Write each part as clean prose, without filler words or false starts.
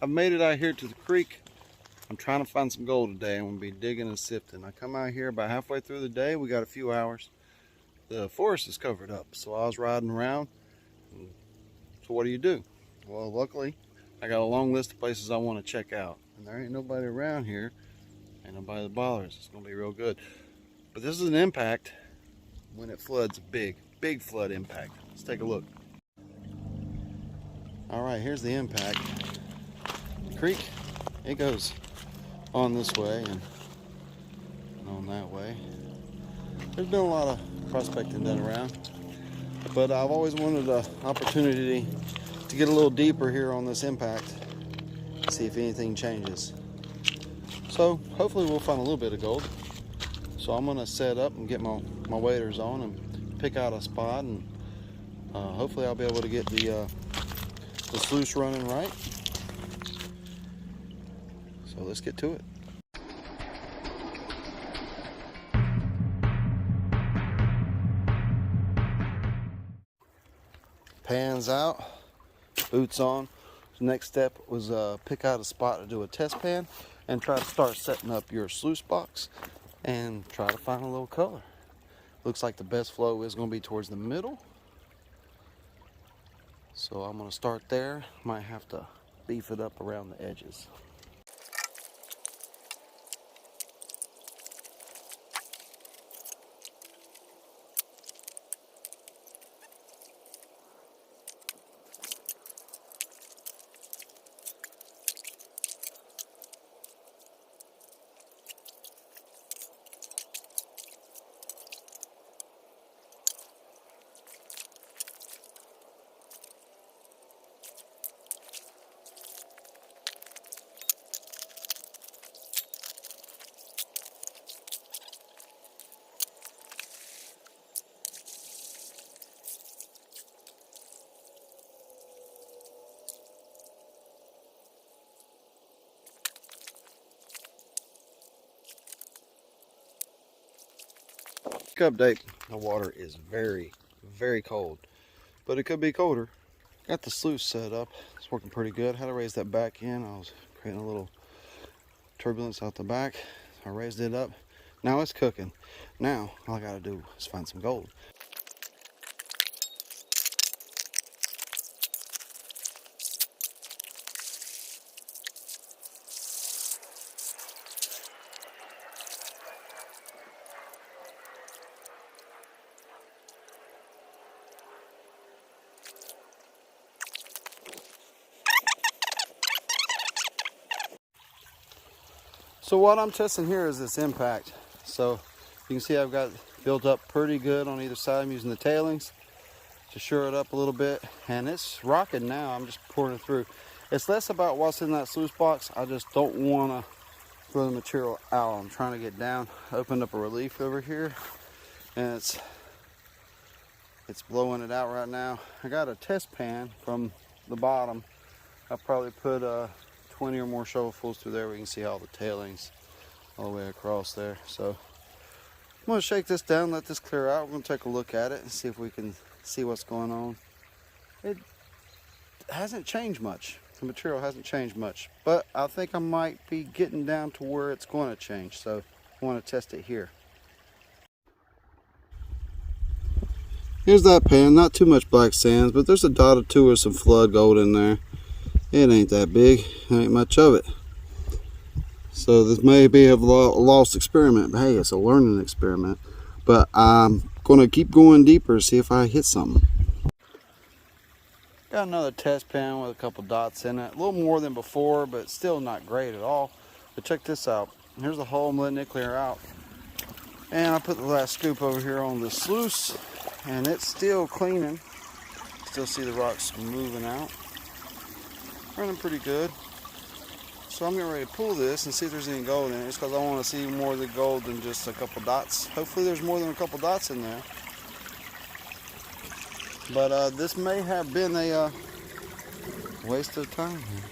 I've made it out here to the creek. I'm trying to find some gold today. I'm going to be digging and sifting. I come out here about halfway through the day. We got a few hours. The forest is covered up, so I was riding around. So what do? Well, luckily, I got a long list of places I want to check out. And there ain't nobody around here. Ain't nobody that bothers. It's going to be real good. But this is an impact when it floods. Big flood impact. Let's take a look. All right, here's the impact. The creek, it goes on this way and on that way. There's been a lot of prospecting done around, but I've always wanted an opportunity to get a little deeper here on this impact, see if anything changes. So hopefully we'll find a little bit of gold. So I'm gonna set up and get my waders on and pick out a spot, and hopefully I'll be able to get the sluice running right. So let's get to it. Pans out, boots on. The next step was pick out a spot to do a test pan and try to start setting up your sluice box and try to find a little color. Looks like the best flow is going to be towards the middle. So I'm going to start there. Might have to beef it up around the edges. Update, the water is very cold, but it could be colder. Got the sluice set up, it's working pretty good. Had to raise that back in. I was creating a little turbulence out the back. I raised it up. Now it's cooking. Now all I gotta do is find some gold. So what I'm testing here is this impact. So you can see I've got built up pretty good on either side. I'm using the tailings to shore it up a little bit, and it's rocking now. I'm just pouring it through. It's less about what's in that sluice box. I just don't want to throw the material out. I'm trying to get down. I opened up a relief over here, and it's blowing it out right now. I got a test pan from the bottom. I'll probably put 20 or more shovelfuls through there. We can see all the tailings all the way across there. So I'm going to shake this down, let this clear out. We're going to take a look at it and see if we can see what's going on. It hasn't changed much. The material hasn't changed much, but I think I might be getting down to where it's going to change. So I want to test it here. Here's that pan, not too much black sands, but there's a dot or two of some flood gold in there. It ain't that big, ain't much of it. So this may be a lost experiment, but hey, it's a learning experiment. But I'm gonna keep going deeper, see if I hit something. Got another test pan with a couple dots in it. A little more than before, but still not great at all. But check this out. Here's the hole, I'm letting it clear out. And I put the last scoop over here on the sluice, and it's still cleaning. Still see the rocks moving out. Running pretty good. So I'm getting ready to pull this and see if there's any gold in it, just because I want to see more of the gold than just a couple dots. Hopefully there's more than a couple dots in there. But this may have been a waste of time here.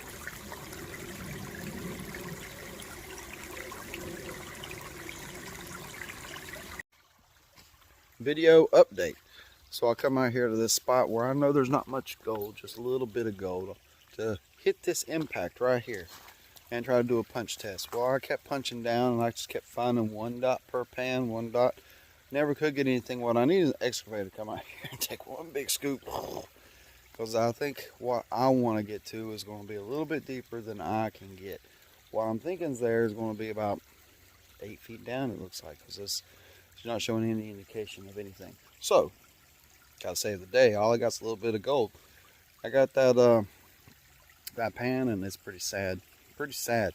Video update. So I come out here to this spot where I know there's not much gold, just a little bit of gold. To hit this impact right here and try to do a punch test. Well, I kept punching down and I just kept finding 1 dot per pan, 1 dot. Never could get anything. What I need is an excavator to come out here and take one big scoop, because I think what I want to get to is going to be a little bit deeper than I can get. What I'm thinking there is going to be about 8 feet down, it looks like, because it's not showing any indication of anything. So, gotta save the day. All I got is a little bit of gold. I got that that pan, and it's pretty sad. Pretty sad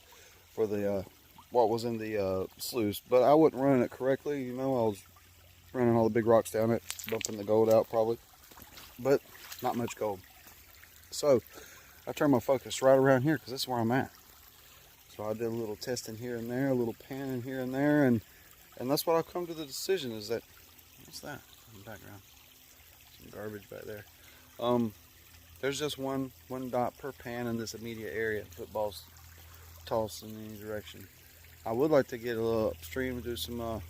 for the what was in the sluice, but I wasn't running it correctly. You know, I was running all the big rocks down it, dumping the gold out probably, but not much gold. So I turned my focus right around here because this is where I'm at. So I did a little testing here and there, a little panning here and there, and that's what I've come to the decision is that, what's that in the background? Some garbage back there. There's just one dot per pan in this immediate area. Footballs tossed in any direction. I would like to get a little upstream and do some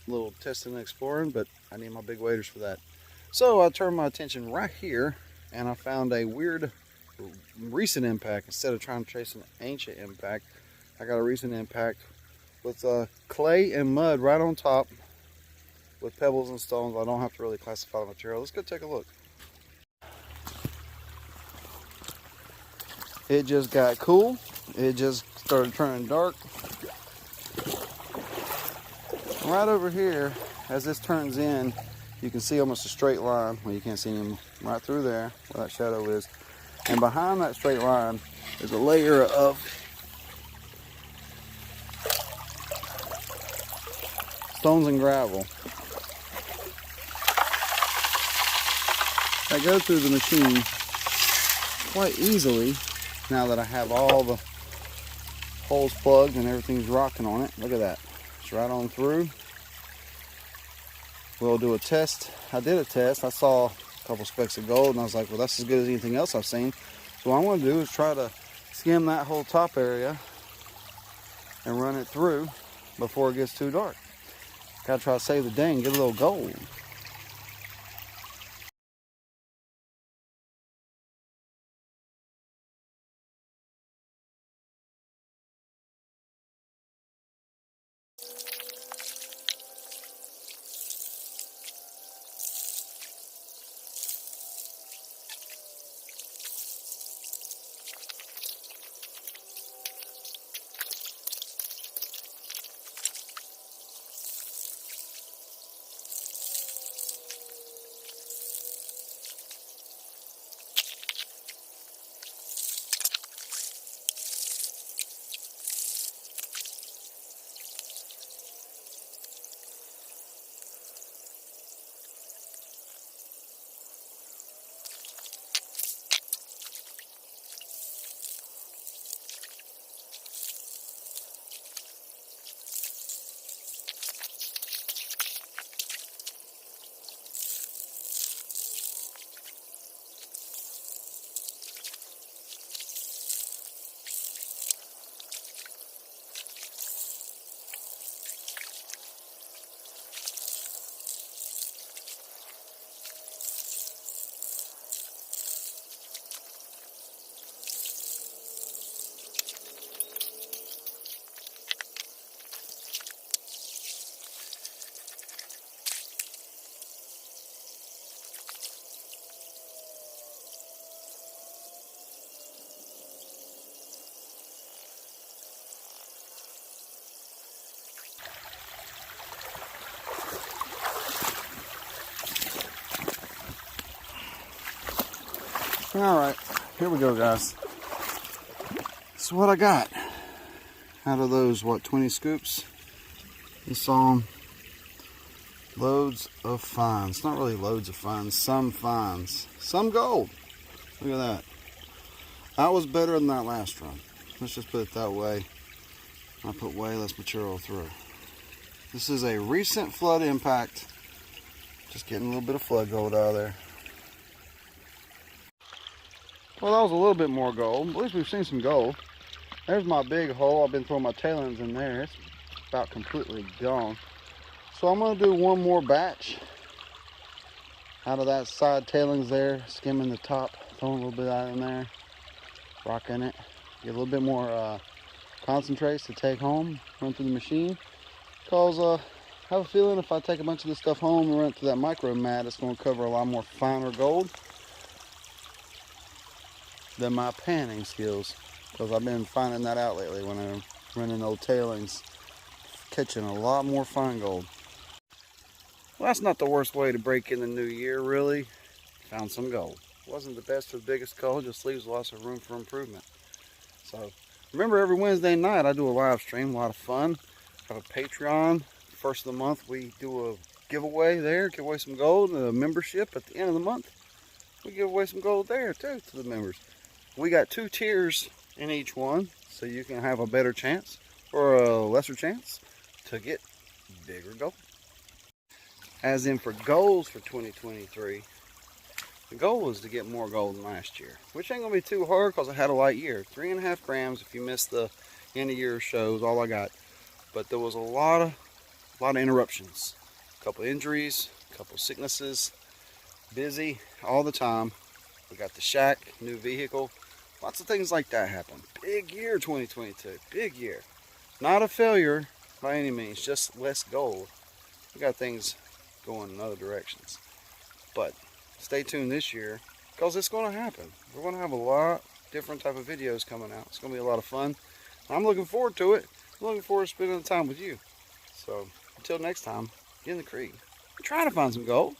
little testing and exploring, but I need my big waders for that. So I turned my attention right here, and I found a weird recent impact. Instead of trying to trace an ancient impact, I got a recent impact with clay and mud right on top with pebbles and stones. I don't have to really classify the material. Let's go take a look. It just got cool. It just started turning dark. Right over here, as this turns in, you can see almost a straight line. Well, you can't see him right through there where that shadow is. And behind that straight line is a layer of stones and gravel that go through the machine quite easily now that I have all the holes plugged and everything's rocking on it. Look at that. It's right on through. We'll do a test. I did a test. I saw a couple specks of gold and I was like, well, that's as good as anything else I've seen. So what I'm going to do is try to skim that whole top area and run it through before it gets too dark. Gotta try to save the day and get a little gold. All right, here we go, guys. This is what I got out of those, what, 20 scoops? You saw them. Loads of finds. Not really loads of finds, some finds. Some gold. Look at that. That was better than that last run. Let's just put it that way. I put way less material through. This is a recent flood impact. Just getting a little bit of flood gold out of there. Well, that was a little bit more gold. At least we've seen some gold. There's my big hole. I've been throwing my tailings in there. It's about completely gone. So I'm going to do one more batch out of that side tailings there, skimming the top, throwing a little bit out in there. rocking it. Get a little bit more concentrates to take home, run through the machine. Because I have a feeling if I take a bunch of this stuff home and run it through that micro mat, it's going to cover a lot more finer gold than my panning skills. Because I've been finding that out lately when I'm running old tailings, catching a lot more fine gold. Well, that's not the worst way to break in the new year, really. Found some gold. Wasn't the best or the biggest gold, just leaves lots of room for improvement. So remember, every Wednesday night I do a live stream, a lot of fun. I have a Patreon. First of the month we do a giveaway there, give away some gold, and a membership at the end of the month. We give away some gold there too to the members. We got 2 tiers in each one, so you can have a better chance or a lesser chance to get bigger gold. As in for goals for 2023, the goal was to get more gold than last year, which ain't gonna be too hard because I had a light year. 3.5 grams. If you missed the end of year shows, all I got. But there was a lot of interruptions, a couple injuries, a couple sicknesses, busy all the time. We got the shack, new vehicle, lots of things like that happen. Big year 2022, big year. Not a failure by any means, just less gold. We got things going in other directions. But stay tuned this year because it's going to happen. We're going to have a lot different type of videos coming out. It's going to be a lot of fun. I'm looking forward to it. I'm looking forward to spending the time with you. So until next time, get in the creek. Try to find some gold.